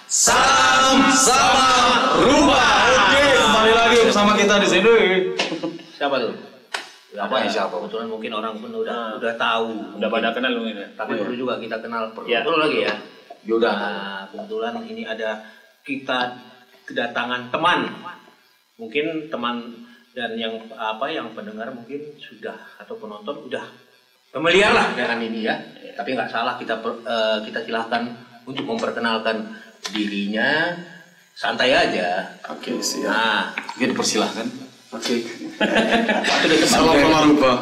Sama Rumah. Oke, kembali lagi bersama kita di sini. Siapa tuh? Apa ya siapa? Kebetulan mungkin orang pun udah tahu. Udah pada kenal mungkin ya. Tapi perlu juga kita kenal Ya. perlu lagi ya. Yaudah. Nah, kebetulan ini ada kita kedatangan teman. Mungkin teman dan yang pendengar mungkin sudah atau penonton udah familiar lah dengan ini ya. Tapi nggak salah kita silahkan untuk memperkenalkan dirinya, santai aja. Oke, siap. Nah, Oke, dipersilahkan. Oke. Sama Rumah.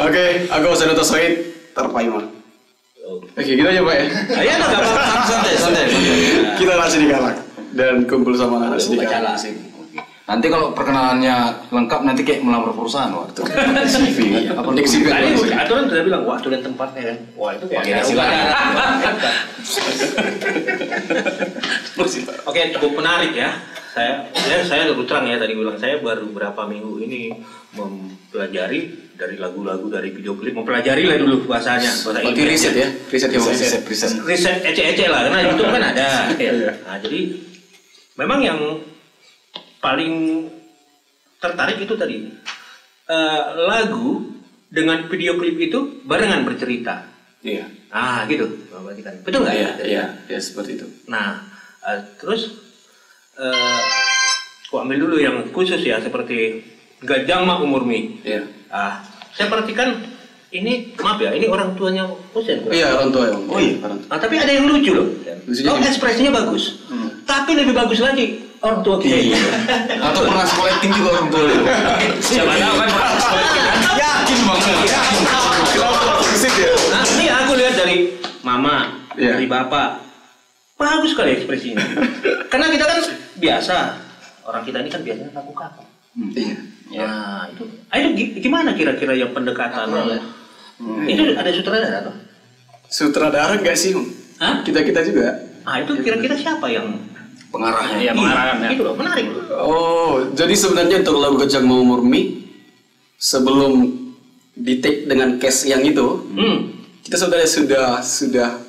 Oke, aku Zanuto Soid Terpaima. Oke, gitu aja Pak ya. ya nggak apa-apa, Santai. Kita nasi di Galak dan kumpul sama anak nasi di Buka Galak jalan. di sini. Nanti kalau perkenalannya lengkap nanti kayak melamar perusahaan waktu. CV. Apa nih CV? Tadi aturan sudah bilang waktu dan tempatnya kan. Wah itu Oke, silakan. Oke, cukup menarik ya. Saya terus terang ya tadi bilang saya baru berapa minggu ini mempelajari dari lagu-lagu dari video klip, mempelajari lah dulu bahasa Inggris. Riset ya, riset. Riset ece-ece lah karena YouTube kan ada. Nah, jadi memang yang paling tertarik itu tadi lagu dengan video klip itu barengan bercerita. Iya. Ah gitu, berarti kan betul nggak? Iya, seperti itu. Nah, terus aku ambil dulu yang khusus ya seperti Gajang Mak Umurmi. Iya. Saya perhatikan ini maaf ya, ini orang tuanya Husein. Iya, orang tua ya. Oh iya. Tapi ada yang lucu loh. Lucunya Oh, ekspresinya bagus. Tapi lebih bagus lagi orang tua kita. Iya. Atau pernah sekolah acting juga orang tua lu. Siapa tahu kan pernah sekolah acting kan? Yakin banget. Nah, ini aku lihat dari mama, Iya. dari bapak. Bagus sekali ekspresinya. Karena kita kan biasa, orang kita ini kan biasanya kaku-kaku. Iya. Nah, itu gimana kira-kira yang pendekatan? Itu ada sutradara atau? Sutradara enggak sih, Om? Hah? Kita juga. Itu kira-kira siapa yang Pengarahnya. Iya, pengarahkan ya. Itu loh, menarik loh. Oh, jadi sebenarnya untuk lagu Gajang Mau Murmi sebelum di-take dengan case yang itu, kita sebenarnya sudah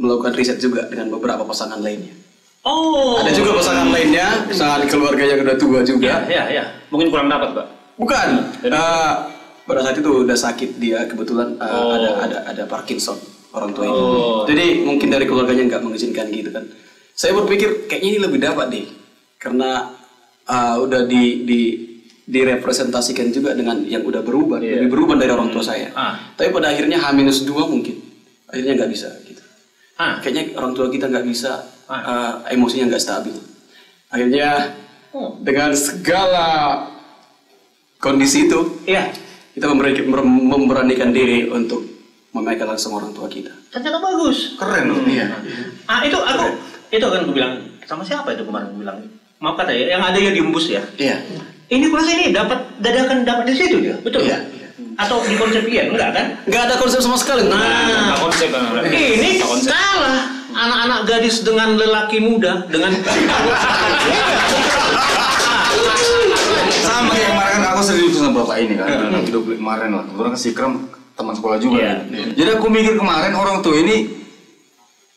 melakukan riset juga dengan beberapa pasangan lainnya. Oh. Ada juga pasangan lainnya, pasangan keluarga yang udah tua juga. Ya. Mungkin kurang dapat, Pak. Bukan. Pada saat itu udah sakit dia, kebetulan ada Parkinson orang tua ini. Jadi mungkin dari keluarganya nggak mengizinkan gitu kan. Saya berpikir kayaknya ini lebih dapat deh, karena udah direpresentasikan juga dengan yang udah berubah, lebih berubah dari orang tua saya. Tapi pada akhirnya H-2 mungkin, akhirnya nggak bisa gitu. Kayaknya orang tua kita nggak bisa, emosinya nggak stabil. Akhirnya dengan segala kondisi itu, kita memberanikan diri untuk memegang langsung orang tua kita. Ternyata bagus. Keren loh. Iya. Itu kan aku bilang sama siapa itu kemarin bilang. Maaf kata ya, yang ada ya diembus ya. Iya. Ini kurasa ini dadakan dapat di situ ya, betul? Iya. Atau di konsep enggak kan? Nggak ada konsep sama sekali. Nah, konsep kan. Ini salah. Anak-anak gadis dengan lelaki muda dengan Sama kayak kemarin kan aku serius sama bapak ini kan. Video klip kemarin lah. Kebetulan kan si Kram teman sekolah juga. Iya. Kan? Jadi aku mikir kemarin orang tua ini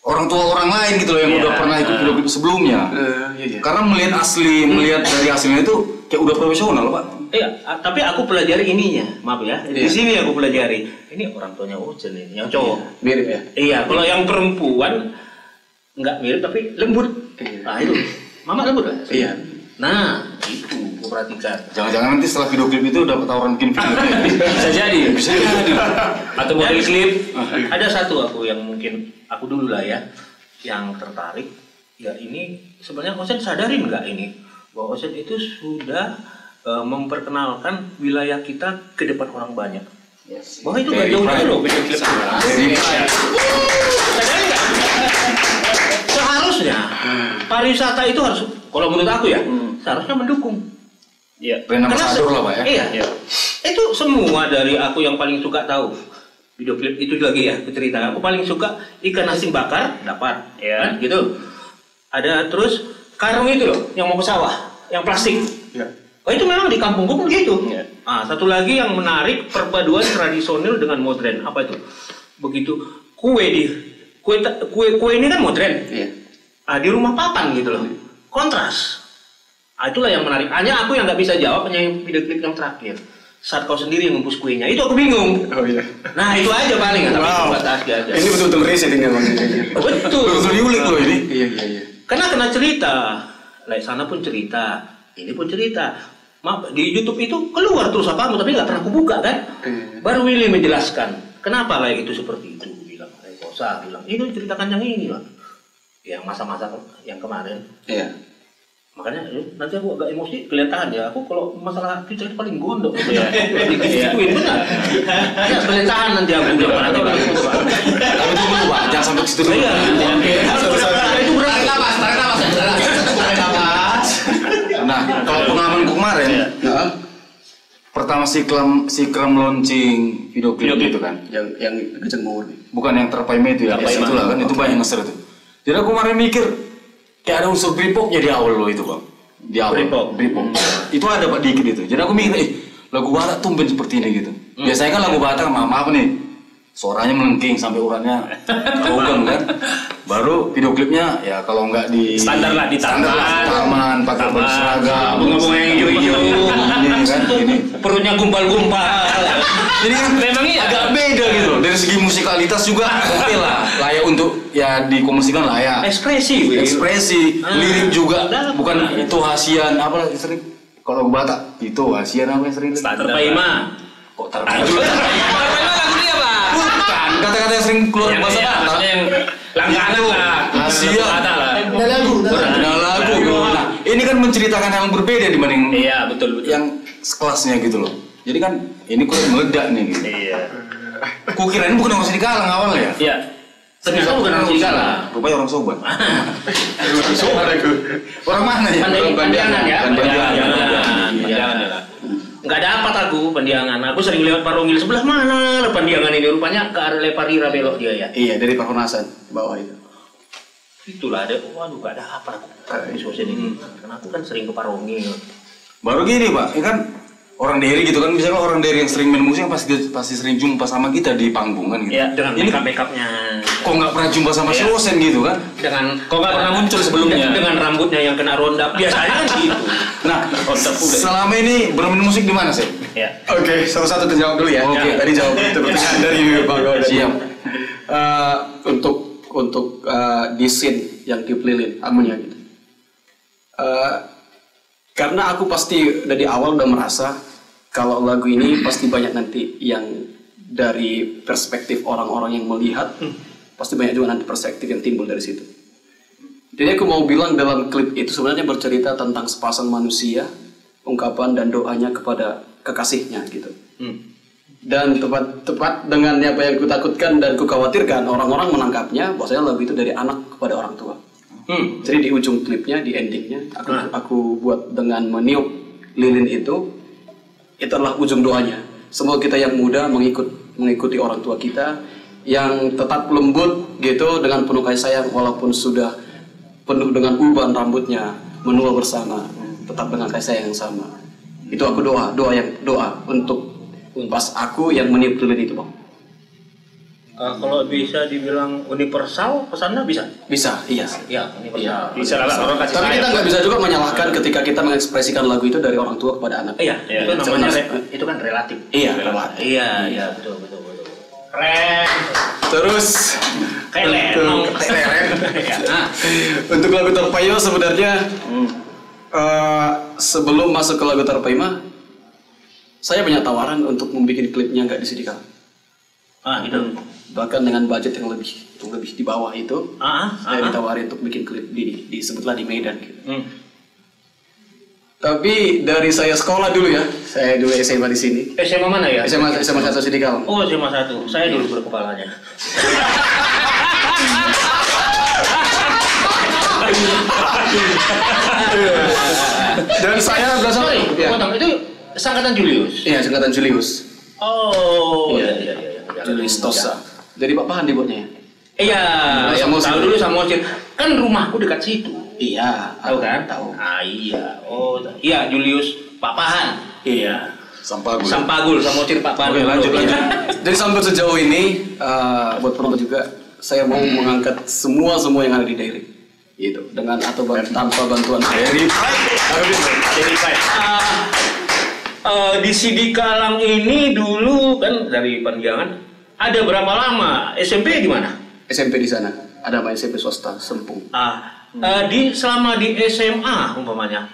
orang tua orang lain gitu loh yang udah pernah ikut video klip sebelumnya. Iya. Karena melihat dari hasilnya itu kayak udah profesional Pak. Iya, tapi aku pelajari ininya, maaf ya. Di sini aku pelajari. Ini orang tuanya Ucen ini, yang cowok. Mirip ya. Iya, kalau yang perempuan nggak mirip tapi lembut. Nah itu, mama lembut lah. Iya. Nah, itu aku perhatikan. Jangan-jangan nanti setelah video klip itu dapat tawaran bikin video klip. Bisa jadi. Atau model klip. Ada satu aku yang mungkin aku dulu lah ya, yang tertarik. Ya ini sebenarnya Osen sadarin nggak ini bahwa Osen itu sudah memperkenalkan wilayah kita ke depan orang banyak. Bahwa itu nggak jauh-jauh loh video klip. Sadarin nggak? Seharusnya pariwisata itu harus, kalau menurut aku ya, seharusnya mendukung. Iya. Brand ambassador lah Pak ya. Iya. Itu semua dari aku yang paling suka tahu. Video klip itu lagi ya, cerita. Aku paling suka ikan asin bakar, dapat. Iya. Kan, gitu. Ada terus karung itu loh, yang mau ke sawah, yang plastik. Iya. Oh itu memang di kampungku begitu. Iya. Satu lagi yang menarik, perpaduan tradisional dengan modern. Apa itu? Begitu kue Kue ini kan modern. Iya. Di rumah papan gitu loh. Kontras. Itulah yang menarik. Hanya aku yang nggak bisa jawab, hanya yang video klip yang terakhir. Saat kau sendiri yang ngumpus kuenya, itu aku bingung. Oh iya. Nah itu aja paling, tapi itu batas aja. Ini betul-betul riset ini emang. Betul. Betul diulik loh ini. Iya. Karena kena cerita. Sana pun cerita, ini pun cerita. Maaf, di YouTube itu keluar terus apamu, tapi nggak pernah aku buka kan. Baru Willy menjelaskan kenapa kayak itu seperti itu. Bilang, Kosa bilang, ini ceritakan yang ini lah. Yang masa-masa yang kemarin. Iya. Makanya nanti aku agak emosi kelihatan ya. Aku kalau masalah Twitter itu paling gondok. Dikit-dikituin benar. Ya kelihatan nanti aku yang mana tahu. Tapi itu perlu Pak, jangan sampai ke situ dulu. Iya. Itu berat. Tarik nafas. Nah, kalau pengalamanku kemarin, pertama si Kram launching video klip itu kan, yang Gajeng Mawar. Bukan yang Terpaime itu ya, itulah kan, itu banyak ngeser itu. Jadi aku kemarin mikir, kayak ada unsur Britpopnya di awal loh itu Bang. Di awal. Britpop. Itu ada Pak dikit itu. Jadi aku mikir, lagu Batak tumben seperti ini gitu. Biasanya kan lagu Batak maaf nih, suaranya melengking sampai uratnya terunggang kan. Baru video klipnya ya kalau nggak di standar lah di taman, pakai baju seragam, bunga-bunga yang hijau-hijau, ini kan, ini perutnya gumpal-gumpal. Jadi kan memang agak beda gitu loh. Dari segi musikalitas juga oke lah, layak untuk ya dikomunikasikan layak. Ekspresi, lirik juga bukan itu hasian apa sering kalau Batak itu hasian apa yang sering Terpaima. Kok Terpaima lagu dia Pak? Bukan, kata-kata yang sering keluar bahasa Batak. Yang langganan lah. Hasian. Lagu. Nah, ini kan menceritakan hal yang berbeda dibanding Iya, betul. yang sekelasnya gitu loh. Jadi kan ini kok meledak nih gitu. Iya. Kukirain bukan orang Serigala awalnya ya? Iya. Ternyata bukan orang Serigala. Rupanya orang Sobat. Sobat aku. Orang mana ya? Pandiangan ya? Pandiangan ya. Nggak dapat aku Pandiangan. Aku sering lewat Parongil sebelah mana Pandiangan ini rupanya ke arah Leparira belok dia ya. Iya, dari Pahonasan bawah itu. Itulah ada. Waduh, nggak dapat aku. Di sosial ini. Karena aku kan sering ke Parongil. Baru gini Pak, ya kan orang Deri gitu kan, misalnya orang Deri yang sering main musik pasti sering jumpa sama kita di panggung kan gitu. Iya, dengan ini make-up-nya. Kok nggak pernah jumpa sama si Osen gitu kan? Dengan Kok nggak pernah muncul sebelumnya? Dengan rambutnya yang kena ronda. Biasanya kan gitu. Nah, selama ini bermain musik di mana sih? Ya. Oke, salah satu terjawab dulu ya. Oke. Tadi jawab itu pertanyaan dari Bang Gawad. Siap. Untuk di scene yang di Pelilin, amunya gitu. Karena aku pasti dari awal udah merasa kalau lagu ini pasti banyak nanti yang dari perspektif orang-orang yang melihat, pasti banyak juga nanti perspektif yang timbul dari situ. Jadi aku mau bilang dalam klip itu sebenarnya bercerita tentang sepasang manusia, ungkapan dan doanya kepada kekasihnya gitu. Dan tepat dengan apa yang kutakutkan dan kukhawatirkan, orang-orang menangkapnya bahwasanya lagu itu dari anak kepada orang tua. Jadi di ujung klipnya, di endingnya, aku buat dengan meniup lilin itu adalah ujung doanya. Semoga kita yang muda mengikuti orang tua kita yang tetap lembut gitu dengan penuh kasih sayang walaupun sudah penuh dengan uban rambutnya, menua bersama, tetap dengan kasih sayang yang sama. Itu aku doa untuk pas aku yang meniup lilin itu, Bang. Kalau bisa dibilang universal, pesannya bisa? Bisa, iya. Ya, universal. Bisa lah orang kasih tapi kita nggak bisa juga menyalahkan ketika kita mengekspresikan lagu itu dari orang tua kepada anak. Iya, itu namanya itu kan relatif. Iya, relatif. Iya, betul. Keren. Terus untuk lagu Terpaima sebenarnya sebelum masuk ke lagu Terpaima, saya banyak tawaran untuk membuat klipnya nggak di Sidikal. Itu. Bahkan dengan budget yang lebih di bawah itu, saya ditawarin untuk bikin klip disebutlah di Medan gitu. Tapi dari saya sekolah dulu ya, saya dulu SMA di sini. SMA mana ya? SMA 1 Sidikal. Oh, SMA 1. Saya dulu berkepalanya. Dan saya berasal itu Sangkatan Julius. Iya, Sangkatan Julius. Oh, iya. Julius Tosa. Jadi Pak Pahan dibuatnya. Iya, yang tahu dulu sama Ocit. Kan rumahku dekat situ. Iya, tahu kan? Tahu. Iya. Oh, iya Julius Pak Pahan. Iya. Sampagul sama Ocit Pak Pahan. Oke, lanjut. Jadi sampai sejauh ini buat promo juga saya mau mengangkat semua yang ada di Dairi. Gitu, dengan atau tanpa bantuan Dairi. Di Sidi Kalang ini dulu kan dari Panjangan ada berapa lama? SMP di mana? SMP di sana. Ada main SMP swasta Sempung. Selama di SMA umpamanya,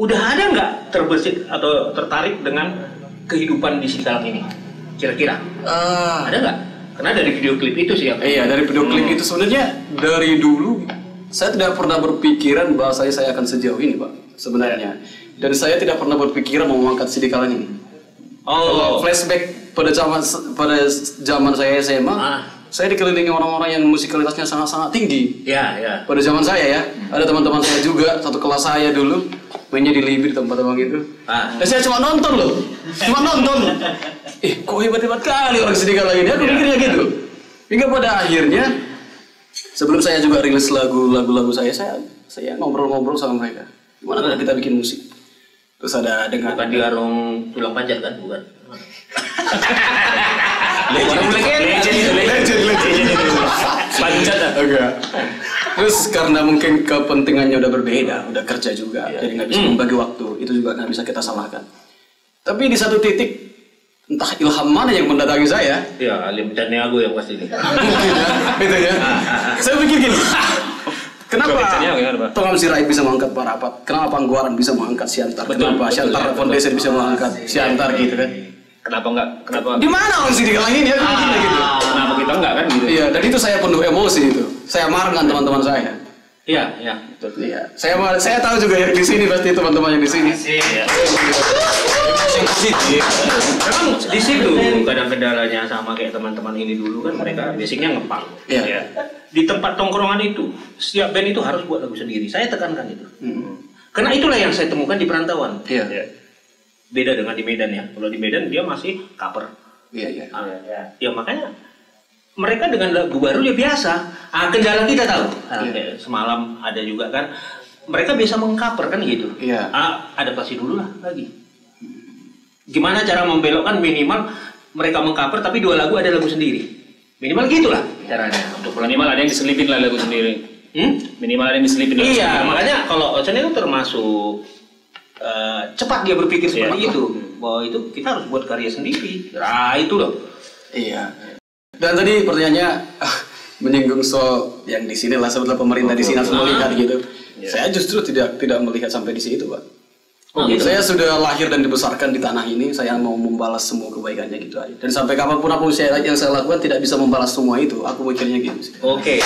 udah ada nggak terbesit atau tertarik dengan kehidupan di Sidi Kalang ini? Kira-kira? Ada nggak? Karena dari video klip itu sih. Iya, dari video klip itu sebenarnya dari dulu saya tidak pernah berpikiran bahwa saya akan sejauh ini, Pak. Sebenarnya. Dan saya tidak pernah berpikiran mau mengangkat Sidi Kalang ini. Kalau flashback pada zaman saya SMA, saya dikelilingi orang-orang yang musikalitasnya sangat-sangat tinggi. Iya. Pada zaman saya ya, ada teman-teman saya juga satu kelas saya dulu mainnya di Libir tempat-tempat gitu. Dan saya cuma nonton loh, kok hebat-hebat kali orang Sidi Kalang ini. Aku mikirnya gitu. Hingga pada akhirnya sebelum saya juga rilis lagu-lagu saya ngobrol-ngobrol sama mereka. Gimana kalau kita bikin musik? Terus ada dengan bukan di warung tulang panjang kan, bukan? Legend. Terus karena mungkin kepentingannya udah berbeda, udah kerja juga, jadi nggak bisa membagi waktu. Itu juga nggak bisa kita salahkan. Tapi di satu titik entah ilham mana yang mendatangi saya. Ya, Alim Caniago yang pasti ini. Gitu ya. Saya pikir gini. Kenapa Tongam Sirait bisa mengangkat Parapat? Kenapa Pangguaran bisa mengangkat Siantar? Kenapa Siantar Foundation bisa mengangkat Siantar gitu kan? Kenapa enggak? Kenapa? Di mana orang Sidi Kalang ini ya? Gitu. Kenapa kita enggak kan gitu? Iya, dan itu saya penuh emosi itu. Saya marah dengan teman-teman saya. Iya. Saya tahu juga yang di sini pasti teman-teman yang di sini. Iya. Memang di situ kadang kendalanya sama kayak teman-teman ini dulu kan mereka basicnya ngepang. Iya. Di tempat tongkrongan itu setiap band itu harus buat lagu sendiri. Saya tekankan itu. Karena itulah yang saya temukan di perantauan. Iya. Beda dengan di Medan ya. Kalau di Medan dia masih cover. Iya. Ya makanya mereka dengan lagu baru ya biasa. Kendala kita tahu. Kayak semalam ada juga kan. Mereka biasa mengcover kan gitu. Iya. Adaptasi dulu lah lagi. Gimana cara membelokkan minimal mereka mengcover tapi 2 lagu ada lagu sendiri. Minimal gitulah caranya. Untuk minimal ada yang diselipin lah lagu sendiri. Minimal ada yang diselipin. Iya, makanya kalau Ocean itu termasuk cepat dia berpikir seperti itu. Bahwa itu kita harus buat karya sendiri. Nah, itu loh. Iya. Dan tadi pertanyaannya menyinggung soal yang di sini lah sebetulnya pemerintah di sini harus melihat gitu. Saya justru tidak melihat sampai di situ, Pak. Saya sudah lahir dan dibesarkan di tanah ini, saya mau membalas semua kebaikannya gitu aja. Dan sampai kapanpun yang saya lakukan tidak bisa membalas semua itu, aku mikirnya gitu. Oke.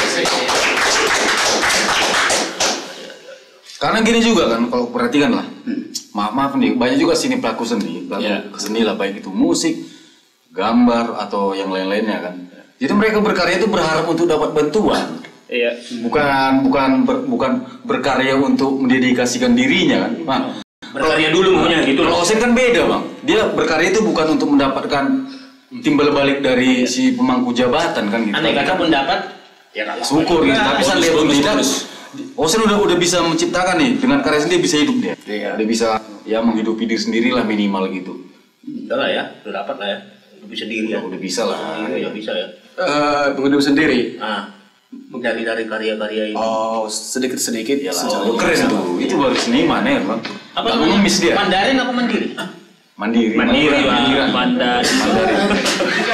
Karena gini juga kan, kalau perhatikan lah, maaf nih, banyak juga sini pelaku seni lah, baik itu musik, gambar atau yang lain-lainnya kan. Jadi mereka berkarya itu berharap untuk dapat bantuan. Iya. Bukan berkarya untuk mendedikasikan dirinya kan. Berkarya dulu maunya gitu. Kalau Osen kan beda bang, dia berkarya itu bukan untuk mendapatkan timbal balik dari si pemangku jabatan kan gitu. Andai kata pun dapat, ya nggak syukur gitu. Tapi saat dia belum tidak, Osen udah bisa menciptakan nih dengan karya sendiri bisa hidup dia. Dia bisa ya menghidupi diri sendiri lah minimal gitu. Udah lah ya, udah dapat lah ya, hidup sendiri ya. Udah bisa lah. Iya bisa ya. Menghidup sendiri. Dari karya-karya ini. Oh, sedikit-sedikit. Keren tuh. Itu baru seniman ya bang. Apa namanya? Mandarin apa Mandiri? Mandiri.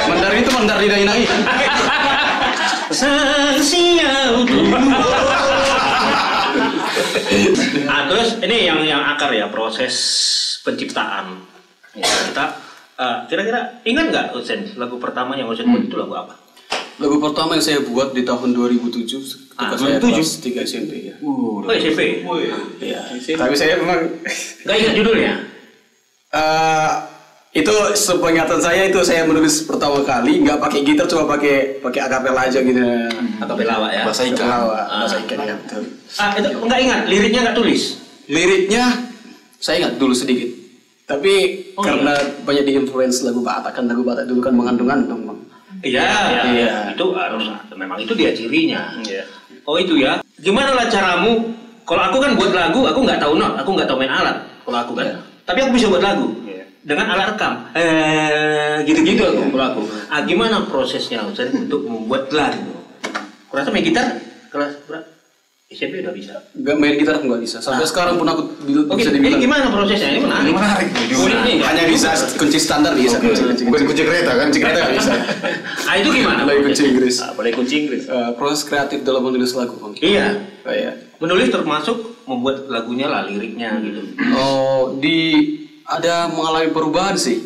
Mandarin itu Mandari Dainai. Sansiau dulu. Terus ini yang akar ya, proses penciptaan. Kita kira-kira ingat nggak Usen lagu pertama yang Usen buat itu lagu apa? Lagu pertama yang saya buat di tahun 2007 ketika saya kelas 3 SMP ya. SMP? Iya. Tapi saya memang nggak ingat judulnya? Itu sepengingatan saya itu saya menulis pertama kali nggak pakai gitar, cuma pakai akapela aja gitu. Akapela ya? Bahasa ikan ya betul. Itu nggak ingat, liriknya nggak tulis? Liriknya saya ingat dulu sedikit. Tapi karena banyak di-influence lagu Batak kan, lagu Batak dulu kan mengandung-andung bang. Iya. Itu harus, memang itu dia cirinya. Oh itu ya. Gimana lah caramu? Kalau aku kan buat lagu, aku nggak tahu not, aku nggak tahu main alat. Kalau aku kan, tapi aku bisa buat lagu dengan alat rekam. Gitu-gitu aku. Gimana prosesnya untuk membuat lagu? Kurasa main gitar kelas berapa? SMP udah bisa. Gak main gitar aku nggak bisa. Sampai sekarang pun aku bisa dibilang. Ini gimana prosesnya? Ini menarik. Hanya bisa kunci standar bisa. Bukan kunci kereta kan? Kunci kereta nggak bisa. Itu gimana? Apalagi kunci Inggris. Apalagi kunci Inggris. Proses kreatif dalam menulis lagu. Iya. Oh, iya. Menulis termasuk membuat lagunya lah, liriknya gitu. Oh, ada mengalami perubahan sih.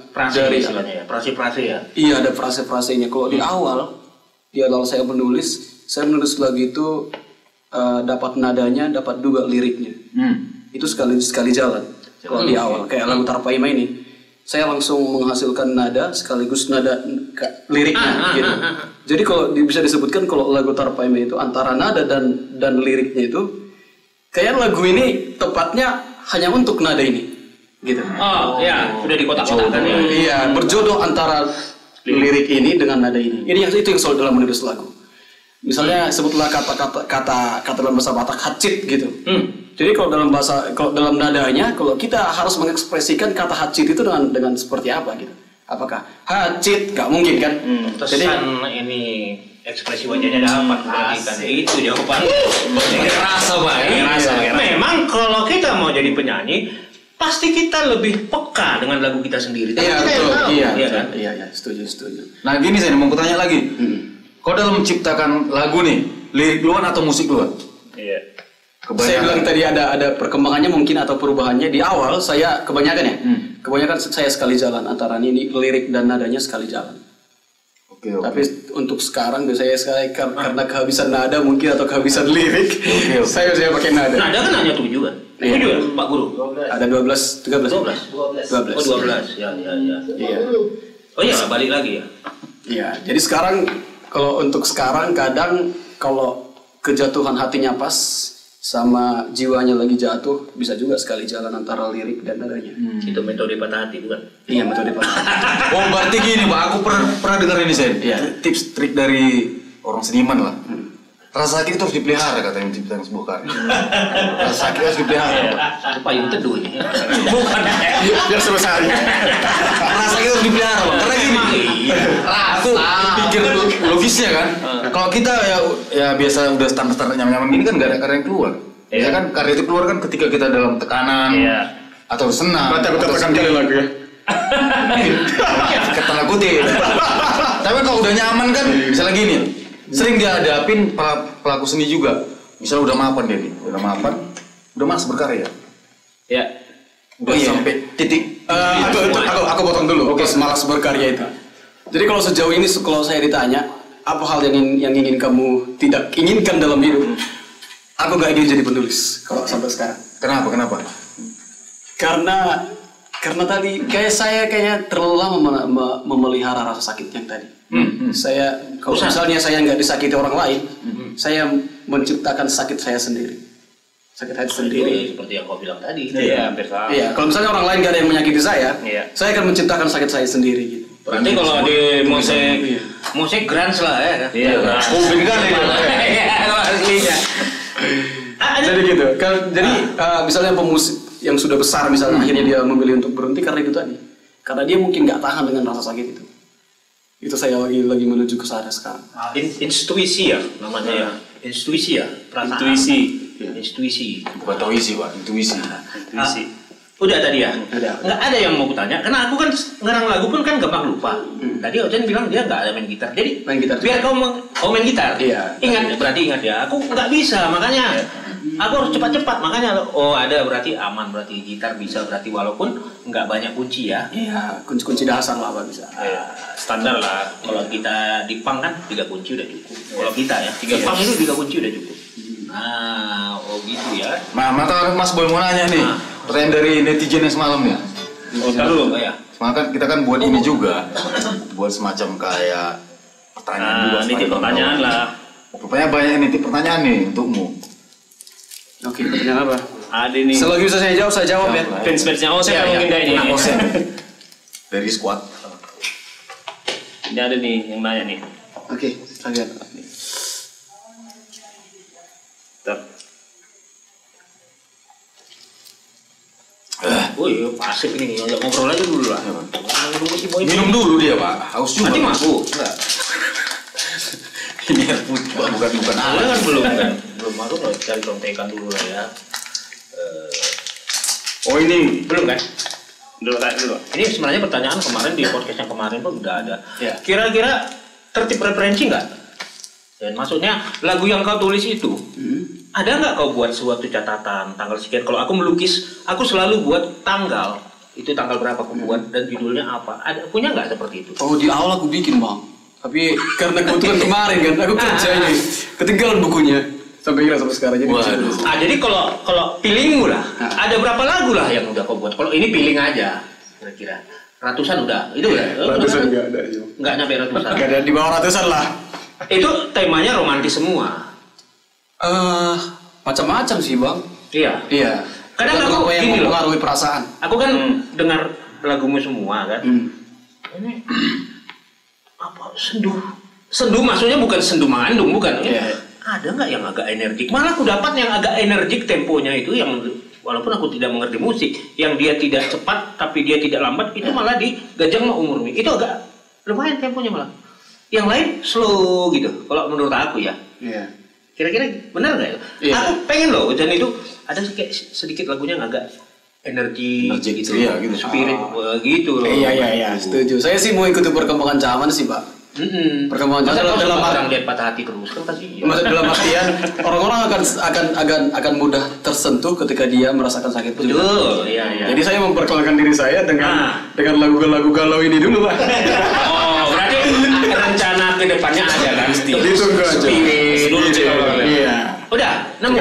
Frase istilahnya ya, frase-frase ya. Iya, ada frase-frasenya. Kalau di awal saya menulis lagu itu dapat nadanya, dapat juga liriknya. Itu sekali jalan. Kalau di awal kayak lagu Tarpaima ini, saya langsung menghasilkan nada sekaligus nada liriknya gitu. Jadi kalau bisa disebutkan kalau lagu Tarpaima itu antara nada dan liriknya itu kayak lagu ini tepatnya hanya untuk nada ini gitu. Oh ya, sudah di kotak-kotakan ya. Iya, berjodoh antara lirik ini dengan nada ini. Itu yang selalu dalam menulis lagu. Misalnya sebutlah kata dalam bahasa Batak hacit gitu. Jadi kalau dalam nadanya, kalau kita harus mengekspresikan kata hacit itu dengan seperti apa gitu? Apakah hacit? Gak mungkin kan? Jadi ini ekspresi wajahnya dapat berarti kan itu jawaban. Rasa baik. Memang kalau kita mau jadi penyanyi, pasti kita lebih peka dengan lagu kita sendiri. Iya betul. Iya kan? Iya, setuju. Nah gini saya mau tanya lagi. Kau dalam menciptakan lagu nih, lirik duluan atau musik duluan? Iya. Saya bilang tadi ada perkembangannya mungkin atau perubahannya. Di awal saya kebanyakan saya sekali jalan antara ini lirik dan nadanya sekali jalan. Oke. Tapi untuk sekarang biasanya karena kehabisan nada mungkin atau kehabisan lirik, saya pakai nada. Nada kan hanya 7 kan? 7 Pak Guru? Ada 12, 13. 12. Oh 12, ya. Iya. Oh iya, balik lagi ya? Iya, jadi untuk sekarang kadang kalau kejatuhan hatinya pas sama jiwanya lagi jatuh, bisa juga sekali jalan antara lirik dan nadanya. Itu metode patah hati bukan? Iya, metode patah hati. Oh berarti gini Pak, aku pernah dengar ini Sen. Tips trik dari orang seniman lah. Rasa sakit itu harus dipelihara katanya menciptakan sebuah karya. Rasa sakit harus dipelihara. Itu payung teduh ini. Bukan. Biar selesai. Rasa sakit harus dipelihara Bang. Karena gini. Aku pikir logisnya kan. Kalau kita ya biasa udah standar nyaman-nyaman gini kan nggak ada karya yang keluar. Ya kan karya itu keluar kan ketika kita dalam tekanan atau senang. Berarti aku tertekan kali lagu ya. Kata kutip. Tapi kalau udah nyaman kan misalnya gini. Sering dihadapin pelaku seni juga. Misalnya udah mapan dia nih, udah malas berkarya. Ya. Udah sampai titik. Aku potong dulu. Oke, malas berkarya itu. Jadi kalau sejauh ini kalau saya ditanya apa hal yang ingin kamu tidak inginkan dalam hidup, aku gak ingin jadi penulis kalau sampai sekarang. Kenapa? Karena tadi saya kayaknya terlalu lama memelihara rasa sakit yang tadi. Kalau misalnya saya nggak disakiti orang lain, saya menciptakan sakit saya sendiri. Sakit hati sendiri. Seperti yang kau bilang tadi. Iya, hampir sama. Iya, kalau misalnya orang lain nggak ada yang menyakiti saya akan menciptakan sakit saya sendiri gitu. Berarti kalau di musik grunge lah ya. Iya, Mungkin kan ya. Kalau aslinya. Jadi gitu. Jadi misalnya pemusik yang sudah besar misalnya akhirnya dia memilih untuk berhenti karena itu tadi. Karena dia mungkin nggak tahan dengan rasa sakit itu. Itu saya lagi menuju ke sana sekarang. Intuisi ya namanya ya. Intuisi ya. Intuisi. Bukan intuisi Pak, intuisi. Udah tadi ya? Udah. Nggak ada yang mau kutanya, karena aku kan ngerang lagu pun kan gampang lupa. Tadi Ochen bilang dia nggak ada main gitar, jadi main gitar biar kau main gitar. Iya. Berarti ingat ya, aku nggak bisa, makanya aku harus cepat-cepat, makanya ada berarti aman, berarti gitar bisa, berarti walaupun nggak banyak kunci ya. Iya, kunci-kunci dasar lah Pak bisa. Standar lah, kalau kita di punk kan 3 kunci udah cukup. Kalau kita ya, 3 punk itu 3 kunci udah cukup. Nah, gitu ya. Mata Mas Boy mau nanya nih. Pertanyaan dari netizen yang semalam ya. Dulu ya. Semangat kita kan buat ini juga, buat semacam kayak pertanyaan juga. Nitip pertanyaan lah. Rupanya banyak nitip pertanyaan nih untukmu. Oke, pertanyaan apa? Ada nih. Selagi bisa saya jawab ya. Fans-fansnya Osen mungkin kayak ini. Osen. Dari squad. Ini ada nih yang nanya nih. Oke, saya lihat. Oh iya, pasif ini. Ngobrol aja dulu lah. Minum dulu dia Pak. Haus juga. Nanti mabuk. Ini air putih, bukan air. Kan belum masuk loh, cari contekan dulu lah ya. Oh ini belum kan? Dulu. Ini sebenarnya pertanyaan kemarin di podcast yang kemarin pun udah ada. Ya. Kira-kira tertib referensi nggak? Dan maksudnya lagu yang kau tulis itu, ada nggak kau buat suatu catatan tanggal sekian? Kalau aku melukis, aku selalu buat tanggal. Itu tanggal berapa aku buat dan judulnya apa? Ada punya nggak seperti itu? Oh di awal aku bikin bang, tapi karena kebetulan kemarin kan aku kerja ini ketinggalan bukunya sampai sekarang jadi. Jadi kalau feelingmu lah, ada berapa lagu lah yang udah kau buat? Kalau ini feeling aja, kira-kira ratusan udah, itu udah. Ratusan nggak ada. Nggak nyampe ratusan. Nggak ada, di bawah ratusan lah. Itu temanya romantis semua. Macam-macam sih bang. Iya. Kadang aku yang mempengaruhi perasaan. Aku kan dengar lagumu semua kan. Ini apa sendu maksudnya bukan sendu mengandung bukan. Ada nggak yang agak energik? Malah aku dapat yang agak energik temponya itu yang walaupun aku tidak mengerti musik, yang dia tidak cepat tapi dia tidak lambat itu malah di Gajang Mah Umurmi. Itu agak lumayan temponya malah. Yang lain slow gitu. Kalau menurut aku ya. Iya. Kira-kira benar nggak ya? Iya. Aku pengen loh dan itu ada sedikit lagunya yang agak energi gitu. Iya gitu. Spirit gitu loh. Iya, setuju. Saya sih mau ikuti perkembangan zaman sih, Pak. Perkembangan zaman dalam orang lihat patah hati terus kan pasti. Dalam artian orang-orang akan mudah tersentuh ketika dia merasakan sakit juga. Betul, iya. Jadi saya memperkenalkan diri saya dengan lagu-lagu galau ini dulu, Pak. Oh, berarti rencana ke depannya ada kan? Ditunggu aja. Spirit. Iya. Udah, nemu.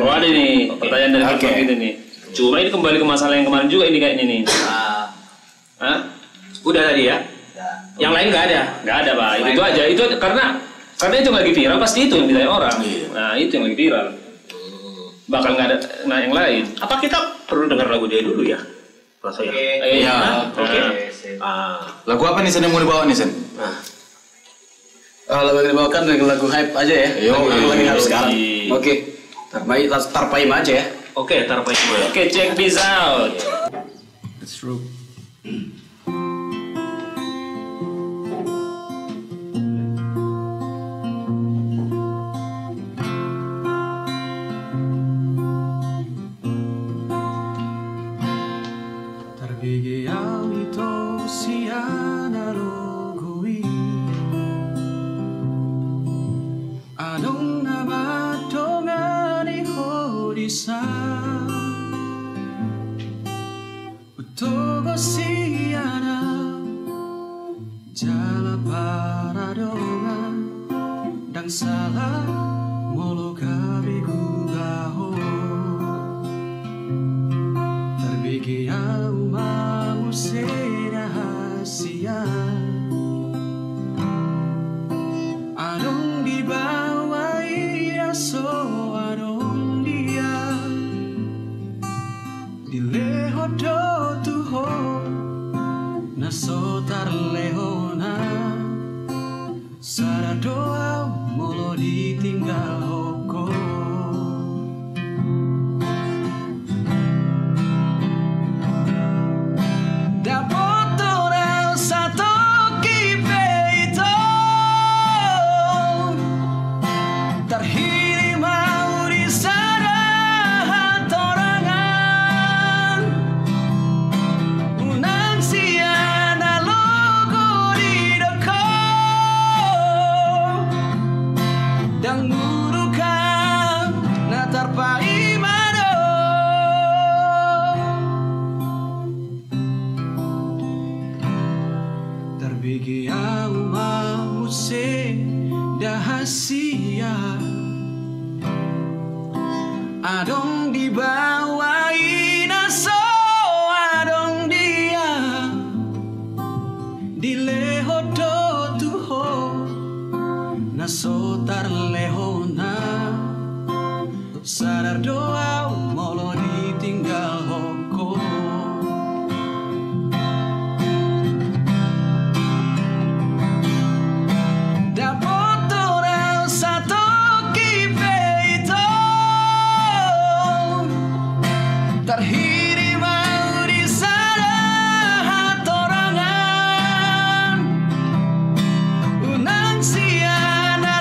Oh, ada nih pertanyaan dari Hikmah ini nih. Cuma ini kembali ke masalah yang kemarin juga ini kayaknya nih. Udah tadi ya? Yang lain nggak ada? Nggak ada Pak, itu aja. Itu karena itu yang lagi viral pasti itu yang ditanya orang. Nah itu yang lagi viral. Bakal nggak ada yang lain. Apa kita perlu dengar lagu dia dulu ya? Rasa ya? Iya. Oke. Lagu apa nih Sen yang mau dibawa nih Sen? Lagu yang dibawakan lagu hype aja ya. Lagu lagi hype sekarang. Oke. Tarpaim aja ya. Oke, Tarpaim. Oke, check this out. It's true. Unang siya na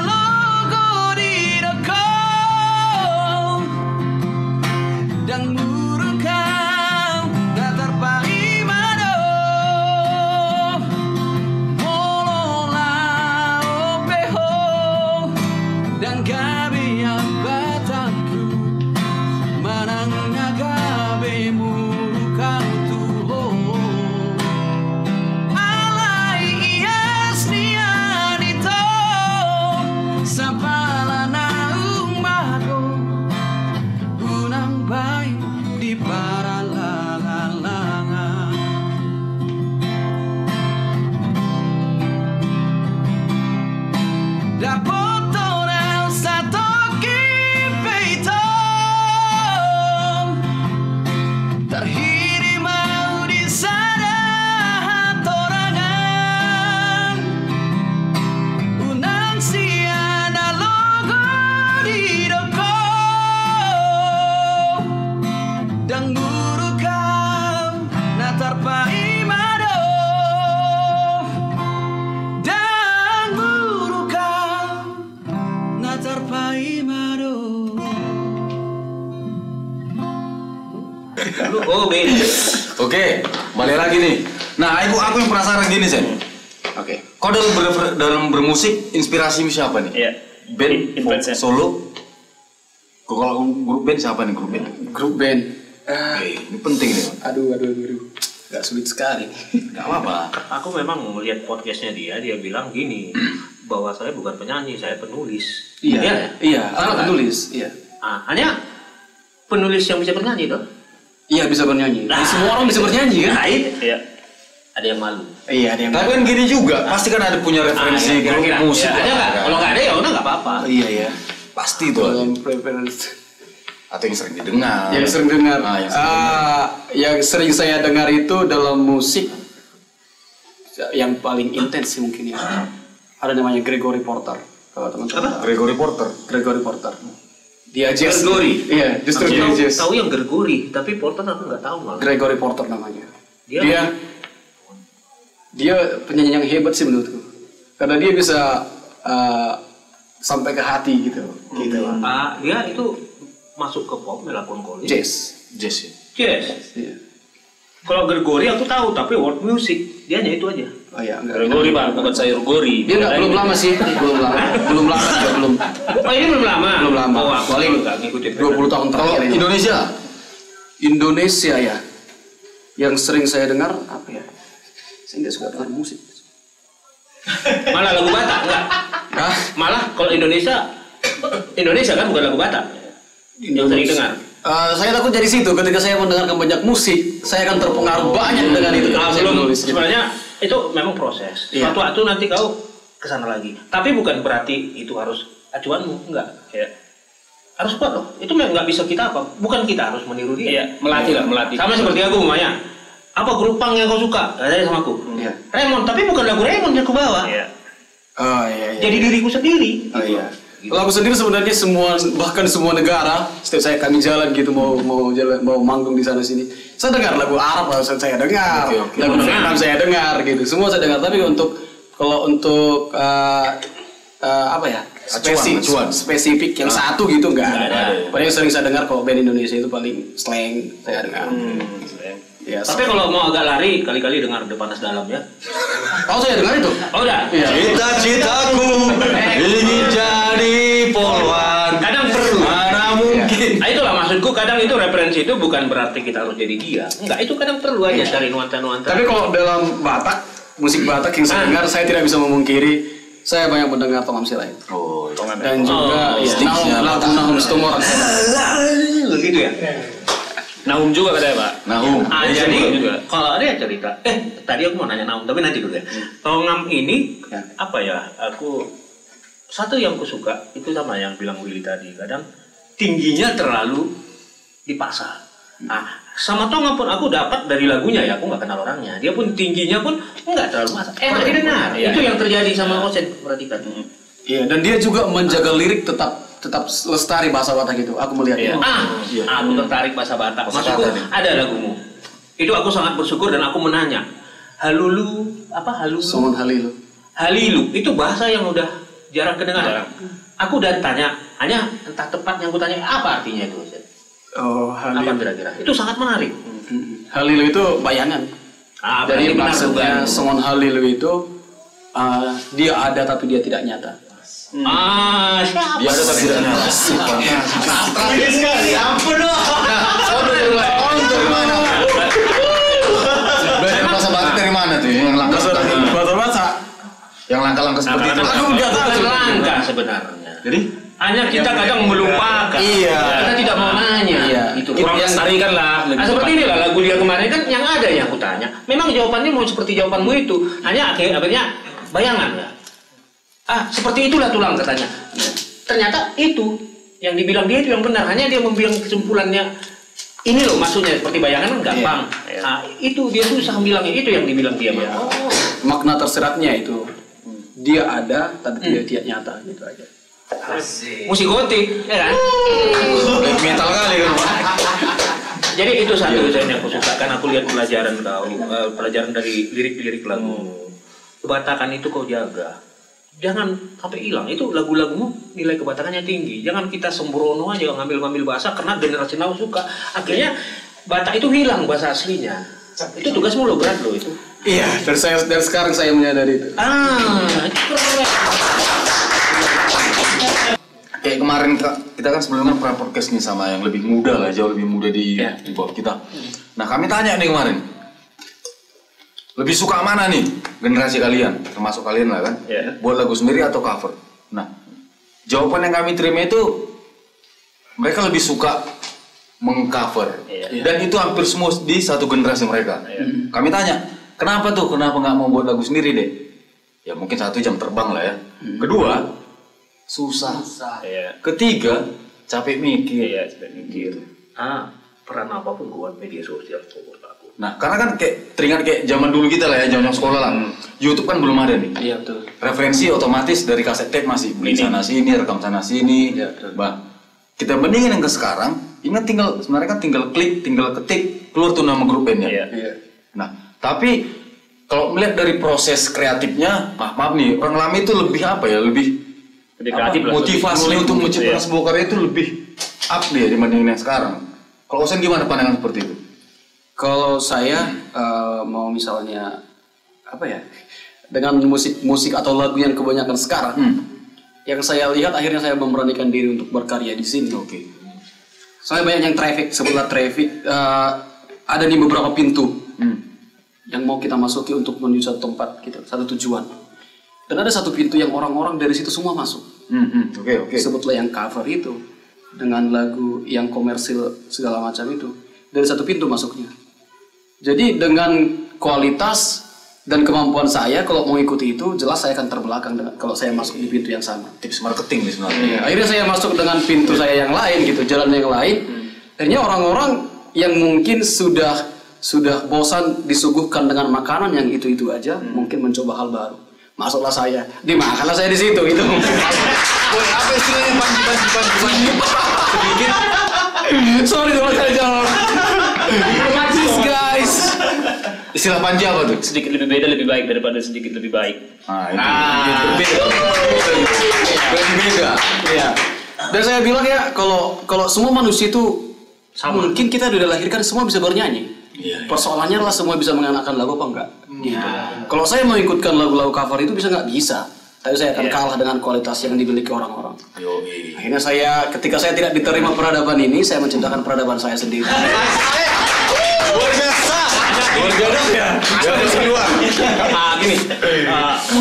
dan gabe yang batangku manangnya gabe murukau tuh alai ias nian itu sapala naung mago unang baik di paralangan-langan dapoto nel satoki peitong terhiri mau di sana torangan unang siana logo di doko dan murukau natar paimado dan murukau natar paimado. Oh, Ben. Oke, balik lagi nih. Nah, aku yang penasaran gini, Sen. Oke. Kau dalam bermusik inspirasimu siapa nih? Iya. Band, Influence-nya. solo. Kalau grup band siapa nih grup band? Grup band. Ini penting nih. Aduh. Gak sulit sekali. Gak apa-apa. Aku memang melihat podcastnya dia bilang gini, bahwa saya bukan penyanyi, saya penulis. Iya. Anak penulis. Iya. Hanya penulis yang bisa bernyanyi toh? Iya bisa bernyanyi. Nah, semua orang bisa bernyanyi kan? Iya. Ada yang malu. Iya ada yang. Tapi kan gini juga, pasti kan ada punya referensi grup musik. Ada nggak? Kalau nggak ada ya udah nggak apa-apa. Iya. Pasti itu. Dalam preference. Atau yang sering didengar. Yang sering dengar. Yang Yang sering saya dengar itu dalam musik yang paling intens sih mungkin ya. Ada namanya Gregory Porter. Kalau teman-teman. Gregory Porter. Gregory Porter. Dia jazz. Gregory. Iya, justru dia jazz. Tahu yang Gregory, tapi Porter aku nggak tahu malah. Gregory Porter namanya. Dia penyanyi yang hebat sih menurutku. Karena dia bisa sampai ke hati gitu. Dia itu masuk ke pop melankolis. Jazz ya. Jazz. Iya. Kalau Gregory aku tahu, tapi world music dia hanya itu aja. Oh iya, enggak. Gregory Pak, bukan sayur gori. Dia belum lama sih, belum lama juga belum. Oh ini belum lama. Belum lama. Oh, aku Paling nggak ngikutin. 20 tahun Kalau terakhir ini. Indonesia ya. Yang sering saya dengar apa ya? Saya nggak suka dengar musik. Malah lagu Batak enggak? Malah kalau Indonesia kan bukan lagu Batak. Yang sering dengar. Saya takut dari situ. Ketika saya mendengarkan banyak musik, saya akan terpengaruh banyak dengan itu. Sebenarnya itu memang proses. Iya. Suatu waktu nanti kau kesana lagi. Tapi bukan berarti itu harus acuanmu, enggak. Ya. Harus kuat loh. Itu nggak bisa kita apa? Bukan kita harus meniru dia. Iya, melatih. Sama seperti aku umpamanya. Apa grup punk yang kau suka? Ada sama aku. Iya. Raymond, tapi bukan lagu Raymond yang aku bawa. Iya. Oh iya. Jadi diriku sendiri. Oh iya. Kalau aku sendiri sebenarnya bahkan semua negara, setiap kami jalan gitu mau manggung di sana sini, saya dengar lagu Arab saya dengar, lagu Vietnam saya dengar gitu, semua saya dengar. Tapi kalau untuk apa ya spesifik yang satu gitu nggak ada. Paling sering saya dengar kalau band Indonesia itu paling slang saya dengar. Ya, tapi kalau mau agak lari, kali-kali dengar The Panas Dalam ya. Oh saya dengar itu. Oh udah. Iya. Cita-citaku ingin jadi polwan. Kadang perlu. Mana mungkin. Nah, itulah maksudku. Kadang itu referensi itu bukan berarti kita harus jadi dia. Enggak, itu kadang perlu aja cari nuansa-nuansa. Tapi kalau dalam Batak, musik Batak yang saya dengar, saya tidak bisa memungkiri. Saya banyak mendengar Tongam Silai. Oh, dan juga lagu Nahum Setumorang. Begitu ya. Nahum juga katanya Pak. Nahum. Jadi kalau ada cerita, tadi aku mau nanya Nahum, tapi nanti dulu ya. Tongam ini apa ya? Satu yang aku suka itu sama yang bilang Willy tadi. Kadang tingginya terlalu dipaksa. Sama Tongam pun aku dapat dari lagunya ya. Aku nggak kenal orangnya. Dia pun tingginya pun nggak terlalu maksa. Enak didengar. Itu yang terjadi sama Osen. Perhatikan. Iya. Dan dia juga menjaga lirik tetap lestari bahasa Batak gitu. Aku melihat itu. Aku tertarik bahasa Batak. Maksudku ada lagumu. Itu aku sangat bersyukur dan aku menanya. Halulu apa Halulu? Somon Halilu. Halilu itu bahasa yang udah jarang kedengaran. Aku udah tanya, hanya entah tepat yang aku tanya apa artinya itu. Oh, Halilu. Apa kira-kira? Itu sangat menarik. Halilu itu bayangan. Jadi maksudnya Somon Halilu itu dia ada tapi dia tidak nyata. Siapa? Dia ada tafsirannya. Ini sekali, ampun dong. Dari mana? Belajar bahasa Batak dari mana tuh? Yang langkah yang langkah-langkah seperti itu. Aku nggak tahu langkah sebenarnya. Jadi hanya kita kadang melupakan. Iya. Kita tidak mau nanya. Iya. Itu kurang lestarikan lah. Seperti inilah lagu dia kemarin kan yang ada yang aku tanya. Memang jawabannya mau seperti jawabanmu itu. Hanya akhirnya bayangan ya. Seperti itulah tulang katanya. Ternyata itu yang dibilang dia itu yang benar. Hanya dia membilang kesimpulannya. Ini loh maksudnya seperti bayangan kan gampang. Itu dia susah bilangnya. Itu yang dibilang dia. Makna tersiratnya itu dia ada tapi tidak nyata gitu aja. Musik gotik, ya kan? black metal kali kan. Jadi itu satu yang aku suka kan aku lihat pelajaran dari lirik-lirik lagu. Kebatakan itu kau jaga. Jangan sampai hilang. Itu lagu-lagumu nilai kebatakannya tinggi. Jangan kita sembrono aja ngambil-ngambil bahasa karena generasi now suka. Akhirnya Batak itu hilang bahasa aslinya. Itu tugasmu lo berat lo itu. Iya, dari sekarang saya menyadari itu. Itu keren. Kayak kemarin kita kan sebelumnya pernah podcast nih sama yang lebih muda lah, jauh lebih muda di bawah kita. Nah kami tanya nih kemarin, lebih suka mana nih generasi kalian, termasuk kalian lah kan, buat lagu sendiri atau cover? Nah jawaban yang kami terima itu mereka lebih suka mengcover dan itu hampir semua di satu generasi mereka. Kami tanya, kenapa tuh? Kenapa nggak mau buat lagu sendiri deh? Ya mungkin 1 jam terbang lah ya. Kedua, susah. Ketiga, capek mikir. Peran apapun buat media sosial menurut aku. Nah, karena kan kayak teringat kayak zaman dulu kita lah ya, zaman sekolah lah. YouTube kan belum ada nih. Iya betul. Referensi otomatis dari kaset tape masih beli sana sini, rekam sana sini. Iya betul. Kita bandingin yang ke sekarang, ingat sebenarnya kan tinggal klik, tinggal ketik, keluar tuh nama grup bandnya. Iya. Nah, tapi kalau melihat dari proses kreatifnya, maaf nih, orang lama itu lebih apa ya, lebih motivasi untuk menciptakan sebuah karya itu lebih up dia dibandingin yang sekarang. Kalau Osen gimana pandangan seperti itu? Kalau saya mau misalnya apa ya, dengan musik atau lagu yang kebanyakan sekarang, yang saya lihat akhirnya saya memberanikan diri untuk berkarya di sini. Saya banyak yang sebelah traffic ada di beberapa pintu yang mau kita masuki untuk menuju satu tempat gitu, satu tujuan. Dan ada satu pintu yang orang-orang dari situ semua masuk. Sebetulnya yang cover itu dengan lagu yang komersil segala macam itu dari satu pintu masuknya. Jadi dengan kualitas dan kemampuan saya kalau mau ikuti itu jelas saya akan terbelakang kalau saya masuk di pintu yang sama. Tips marketing nih sebenarnya. Akhirnya saya masuk dengan pintu saya yang lain gitu, jalan yang lain. Akhirnya orang-orang yang mungkin sudah bosan disuguhkan dengan makanan yang itu aja, mungkin mencoba hal baru. Masuklah saya, dimakanlah saya di situ gitu. Apa istilahnya panji sedikit? Sorry kalau saya jawab. Please guys. Istilah panji apa tuh? Sedikit lebih beda lebih baik daripada sedikit lebih baik. Berbeda. Iya. Dan saya bilang ya kalau semua manusia itu sama. Mungkin kita udah dilahirkan semua bisa bernyanyi. Persoalannya adalah semua bisa mengenakan lagu apa enggak. Gitu. Kalau saya mau ikutkan lagu-lagu cover itu bisa nggak bisa. Tapi saya akan kalah dengan kualitas yang dimiliki orang-orang. Akhirnya ketika saya tidak diterima peradaban ini, saya menciptakan peradaban saya sendiri. Luar biasa ya. Gini,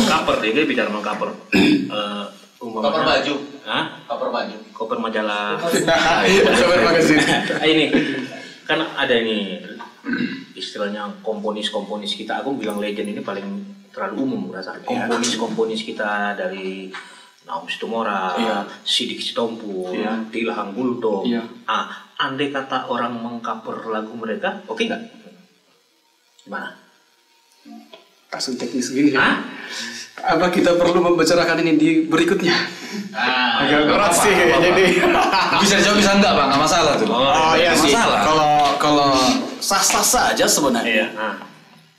cover deh, dia bicara cover. Cover baju. Cover majalah. Cover magazine. Ini kan ada ini istilahnya komponis kita. Aku bilang legend ini paling terlalu umum merasa. Komponis kita dari Naum Situmorang, Sidik Sitompul, Tilhang Bulto. Andai kata orang mengcover lagu mereka, oke nggak? Gimana? Langsung teknis gini. Apa kita perlu membicarakan ini di berikutnya? Agak berat sih jadi. Bisa dijawab bisa enggak Bang, nggak masalah tuh. Iya sih. Kalau sah-sah saja sebenarnya.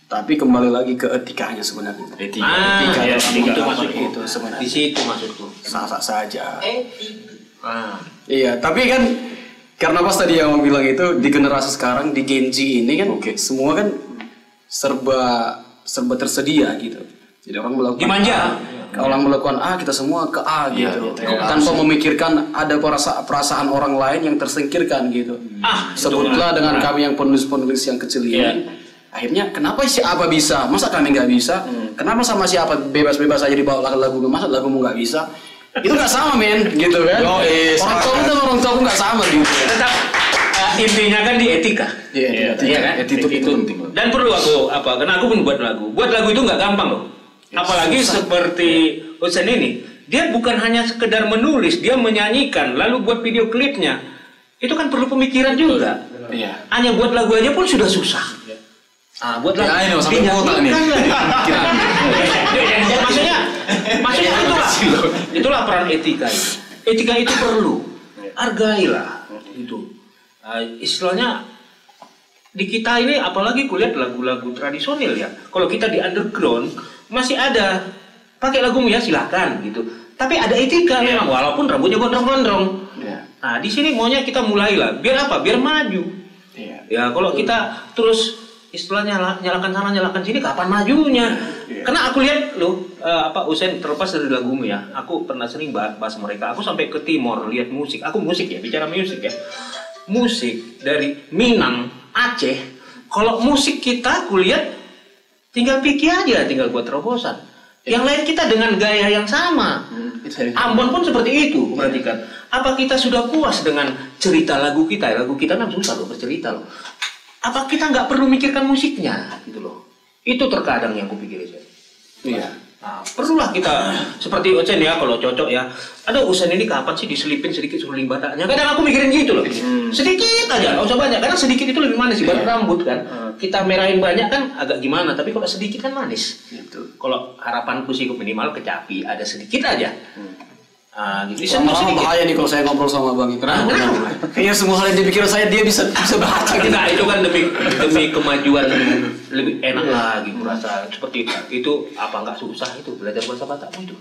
Tapi kembali lagi ke etikanya sebenarnya. Etika itu masuk itu sebenarnya. Di situ maksudku. Sah-sah saja. Iya, tapi kan karena pas tadi yang mau bilang itu di generasi sekarang di Gen Z ini kan semua kan serba tersedia gitu. Jadi orang melakukan Orang melakukan A, kita semua ke A gitu. Tanpa memikirkan ada perasaan orang lain yang tersingkirkan gitu. Sebutlah dengan kami yang penulis-penulis yang kecil ini. Akhirnya kenapa si Aba bisa, masa kami nggak bisa? Kenapa sama si Aba bebas-bebas aja dibawa lagu, masa lagumu nggak bisa? Itu nggak sama men, gitu kan? Orang tua sama orang tuaku nggak sama gitu. Tetap intinya kan di etika. Iya kan? Etika itu penting. Dan perlu karena aku pun buat lagu. Buat lagu itu nggak gampang loh. Apalagi seperti Usen ini, dia bukan hanya sekedar menulis, dia menyanyikan, lalu buat video klipnya. Itu kan perlu pemikiran juga. Hanya buat lagu aja pun sudah susah. Buat lagu. Ini sampai kota nih. Maksudnya itulah peran etika itu. Etika itu perlu. Hargailah itu. Istilahnya di kita ini apalagi kulihat lagu-lagu tradisional ya. Kalau kita di underground masih ada pakai lagumu ya silahkan gitu. Tapi ada etika memang walaupun rambutnya gondrong-gondrong. Nah di sini maunya kita mulailah. Biar apa? Biar maju. Ya kalau kita terus istilahnya nyalakan sana nyalakan sini kapan majunya? Karena aku lihat loh Usen terlepas dari lagumu ya. Aku pernah sering bahas mereka. Aku sampai ke Timor lihat musik. Aku musik ya bicara musik ya. Musik dari Minang, Aceh. Kalau musik kita kulihat tinggal pikir aja, tinggal buat terobosan. Yang lain kita dengan gaya yang sama. Ambon pun seperti itu, perhatikan. Apa kita sudah puas dengan cerita lagu kita? Lagu kita kan susah loh bercerita loh. Apa kita nggak perlu mikirkan musiknya gitu loh? Itu terkadang yang kupikir aja. Iya. Nah, perlulah kita seperti Usen ya kalau cocok ya. Ada Usen ini kapan sih diselipin sedikit suling bataknya? Kadang aku mikirin gitu loh. Sedikit aja, nggak usah banyak. Karena sedikit itu lebih manis sih, rambut kan. Kita merahin banyak kan agak gimana. Tapi kalau sedikit kan manis. Gitu. Kalau harapanku sih minimal kecapi ada sedikit aja. Gitu. Lama-lama bahaya nih kalau saya ngobrol sama Bang. Kenapa? Kayaknya semua hal yang dipikir saya dia bisa baca gitu. Nah, itu kan demi kemajuan lebih enak lah gitu rasa seperti itu apa nggak susah itu belajar bahasa Batakmu itu.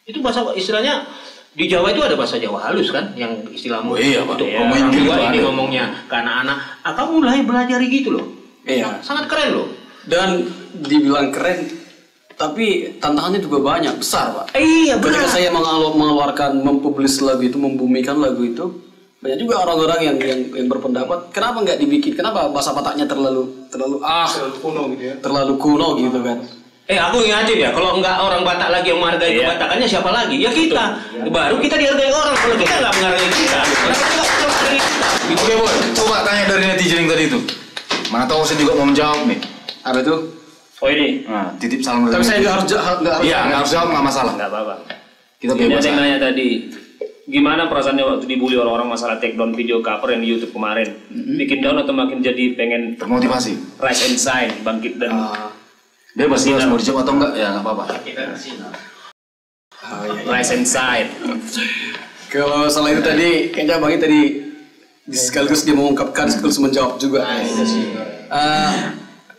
Itu bahasa istilahnya di Jawa itu ada bahasa Jawa halus kan yang istilahmu itu orang tua ini ngomongnya ke anak-anak. Kamu mulai belajar gitu loh. Iya. Sangat keren loh. Dan dibilang keren. Tapi tantangannya juga banyak, besar Pak. Iya benar. Ketika saya mengeluarkan, mempublish lagu itu, membumikan lagu itu, banyak juga orang-orang yang berpendapat, kenapa nggak dibikin? Kenapa bahasa Bataknya terlalu kuno gitu ya? Terlalu kuno gitu kan? Aku ingatin ya, kalau nggak orang Batak lagi yang menghargai kebatakannya siapa lagi? Ya kita. Baru kita dihargai orang. Kalau kita nggak menghargai kita, kita nggak menghargai kita. Oke boy, coba tanya dari netizen yang tadi itu. Mana tahu saya juga mau menjawab nih. Apa itu? Oh ini. Titip salam. Tapi saya nggak harus jawab. Iya, nggak harus jawab, nggak masalah. Nggak apa-apa. Kita bebas. Ada yang nanya tadi, gimana perasaannya waktu dibully orang-orang masalah take down video cover yang di YouTube kemarin? Bikin down atau makin jadi pengen termotivasi? Rise and shine, bangkit dan bebas mau dijawab atau enggak ya nggak apa-apa. Rise and shine. Kalau salah itu tadi, kayaknya Bang tadi sekaligus dia mengungkapkan sekaligus menjawab juga.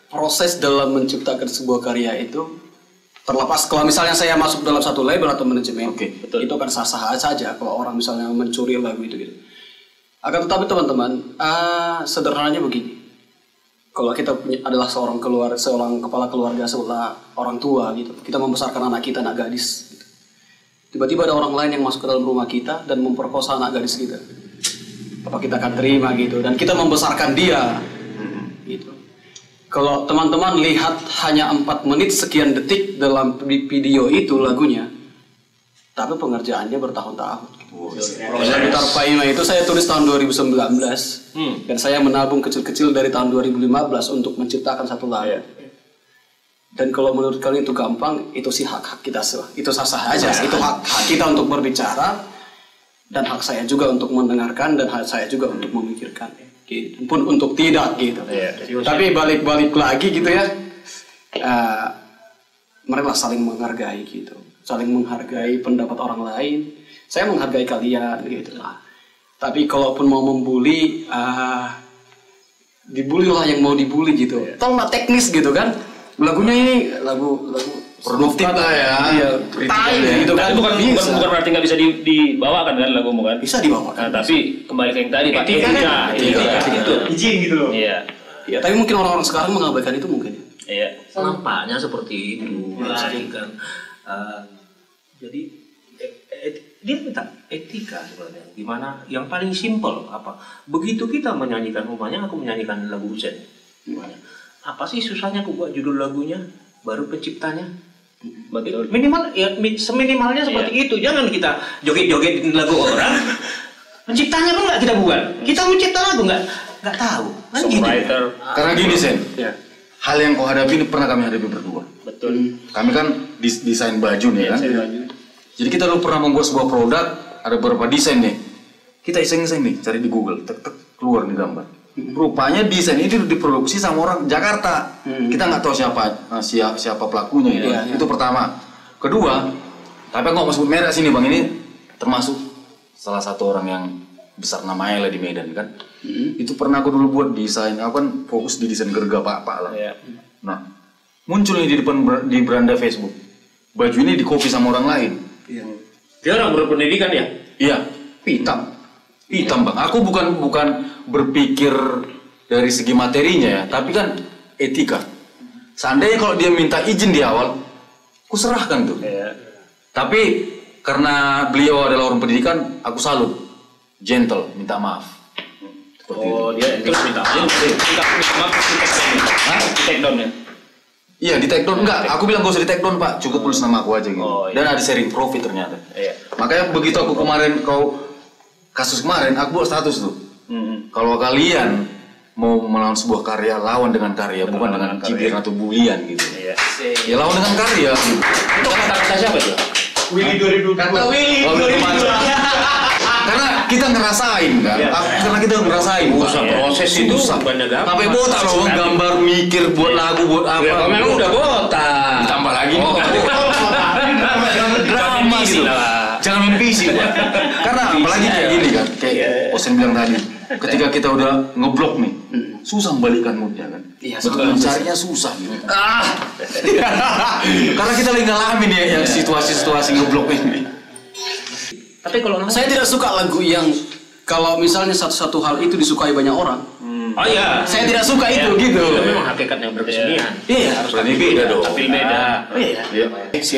Proses dalam menciptakan sebuah karya itu terlepas kalau misalnya saya masuk dalam satu label atau manajemen, itu kan sah-sah saja kalau orang misalnya mencuri lagu itu gitu. Akan tetapi teman-teman, sederhananya begini. Kalau kita adalah seorang kepala keluarga, seorang orang tua gitu, kita membesarkan anak kita, anak gadis gitu. Tiba-tiba ada orang lain yang masuk ke dalam rumah kita dan memperkosa anak gadis kita. Apa kita akan terima gitu, dan kita membesarkan dia gitu. Kalau teman-teman lihat hanya 4 menit sekian detik dalam video itu lagunya, tapi pengerjaannya bertahun-tahun. Program Gitar Paima itu saya tulis tahun 2019 dan saya menabung kecil-kecil dari tahun 2015 untuk menciptakan satu lagu. Dan kalau menurut kalian itu gampang, itu sih hak-hak kita, itu sah-sah aja. Itu hak kita untuk berbicara dan hak saya juga untuk mendengarkan dan hak saya juga untuk memikirkan. Gitu. Pun untuk tidak gitu. Tapi balik-balik lagi gitu ya, mereka saling menghargai gitu, saling menghargai pendapat orang lain. Saya menghargai kalian gitu. Tapi kalaupun mau membuli, dibulilah yang mau dibuli gitu. Tolonglah teknis gitu kan. Lagunya ini lagu produktif lah ya. Iya, gitu kan. Bukan berarti nggak bisa dibawakan kan lagumu kan? Bisa dibawakan. Nah, tapi kembali ke yang tadi Pak, etika. Izin gitu loh. Iya. Ya, tapi mungkin orang-orang sekarang mengabaikan itu mungkin. Iya. Nampaknya seperti itu. Kan Jadi dia minta etika sebenarnya. Gimana? Yang paling simpel apa? Begitu kita menyanyikan, umpamanya aku menyanyikan lagu Husain. Apa sih susahnya aku buat judul lagunya, baru penciptanya? Betul. Minimal ya seminimalnya seperti itu. Jangan kita joget-jogetin lagu orang. Penciptanya pun nggak kita buat. Kita mencipta lagu nggak tahu. Kan gitu. Karena gini Sen. Hal yang kau hadapi ini pernah kami hadapi berdua. Betul. Kami kan desain baju nih kan. Jadi kita dulu pernah membuat sebuah produk, ada beberapa desain nih. Kita iseng-iseng nih, cari di Google, tek keluar nih gambar. Rupanya desain ini diproduksi sama orang Jakarta. Kita nggak tahu siapa pelakunya gitu. Itu pertama. Kedua, tapi aku nggak mau sebut merek sini bang, ini termasuk salah satu orang yang besar namanya lah di Medan kan. Itu pernah aku dulu buat desain, aku kan fokus di desain gerga pak lah. Nah, muncul nih di depan di beranda Facebook. Baju ini di-copy sama orang lain. Dia orang berpendidikan ya? Iya, hitam bang. Aku bukan berpikir dari segi materinya ya, tapi kan etika. Seandainya kalau dia minta izin di awal, aku serahkan tuh. Tapi karena beliau adalah orang pendidikan, aku salut, gentle, minta maaf. Seperti itu. Dia terus minta maaf. Minta maaf di take down ya. Iya di take down enggak, aku bilang gak usah di take down pak, cukup tulis nama aku aja gitu. Dan ada sharing profit ternyata. Makanya begitu aku kemarin kasus kemarin, aku buat status tuh. Kalau kalian mau melawan sebuah karya, lawan dengan karya, bukan dengan cibiran atau bulian gitu. Ya lawan dengan karya. Itu kata siapa tuh? Willy 2022. Kata Willy 2022. Karena kita ngerasain kan, karena kita ngerasain. Proses itu banyak gambar. Sampai botak loh, gambar mikir buat lagu buat apa? Ya, memang udah botak. Ditambah lagi. Drama gitu. Jangan mempisi pak. Karena apalagi kayak gini kan, kayak Osen bilang tadi, ketika kita udah ngeblok nih, susah membalikkan moodnya kan. Betul, mencarinya susah gitu. Karena kita lagi ngalamin ya yang situasi-situasi ngeblok ini. Tapi kalau saya tidak suka lagu yang kalau misalnya satu hal itu disukai banyak orang. Oh iya, saya tidak suka itu gitu. Itu memang hakikatnya berkesenian. Iya, harus beda dong. Tapi beda. Iya.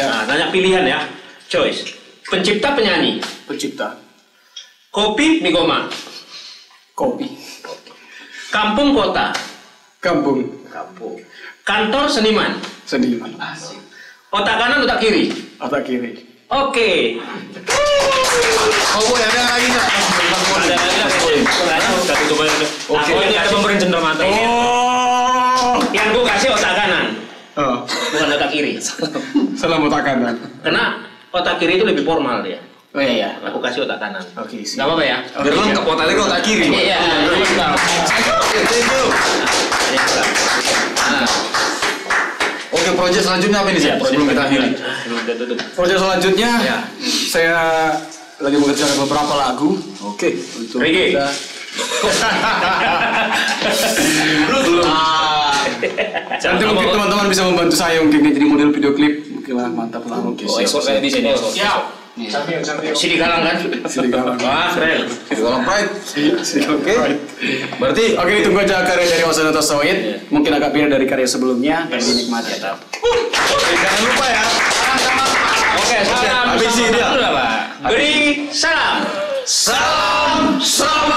Nah, nanya pilihan ya. Choice. Pencipta penyanyi. Pencipta. Kopi mie goma. Kopi. Kampung kota. Kampung. Kantor seniman. Seniman. Otak kanan otak kiri. Otak kiri. Oke. Oh boleh ada lagi nggak? Ada lagi. Oke. Ini ada pemberian cenderamata. Yang gue kasih otak kanan. Bukan otak kiri. Salah otak kanan. Karena otak kiri itu lebih formal dia. Oh iya. Aku kasih otak kanan. Oke. Nggak apa-apa ya. Biar lengkap otaknya ke otak kiri. Iya. Oke, proyek selanjutnya apa ini sih? Sebelum kita akhiri. Proyek selanjutnya, saya lagi mengerjakan beberapa lagu. Oke. Untuk reggae. Nanti mungkin teman-teman bisa membantu saya mungkin jadi model video klip. Mungkin lah mantap lah. Ekspor saya di sini. Siap. Sidi Galang kan? Sidi Galang. Wah, keren. Sidi Galang Pride. Oke. Berarti Tunggu aja karya dari Osen Sawit. Mungkin agak beda dari karya sebelumnya dan dinikmati. jangan lupa ya. Oke, salam. Habis ini dia. Beri salam. Salam sama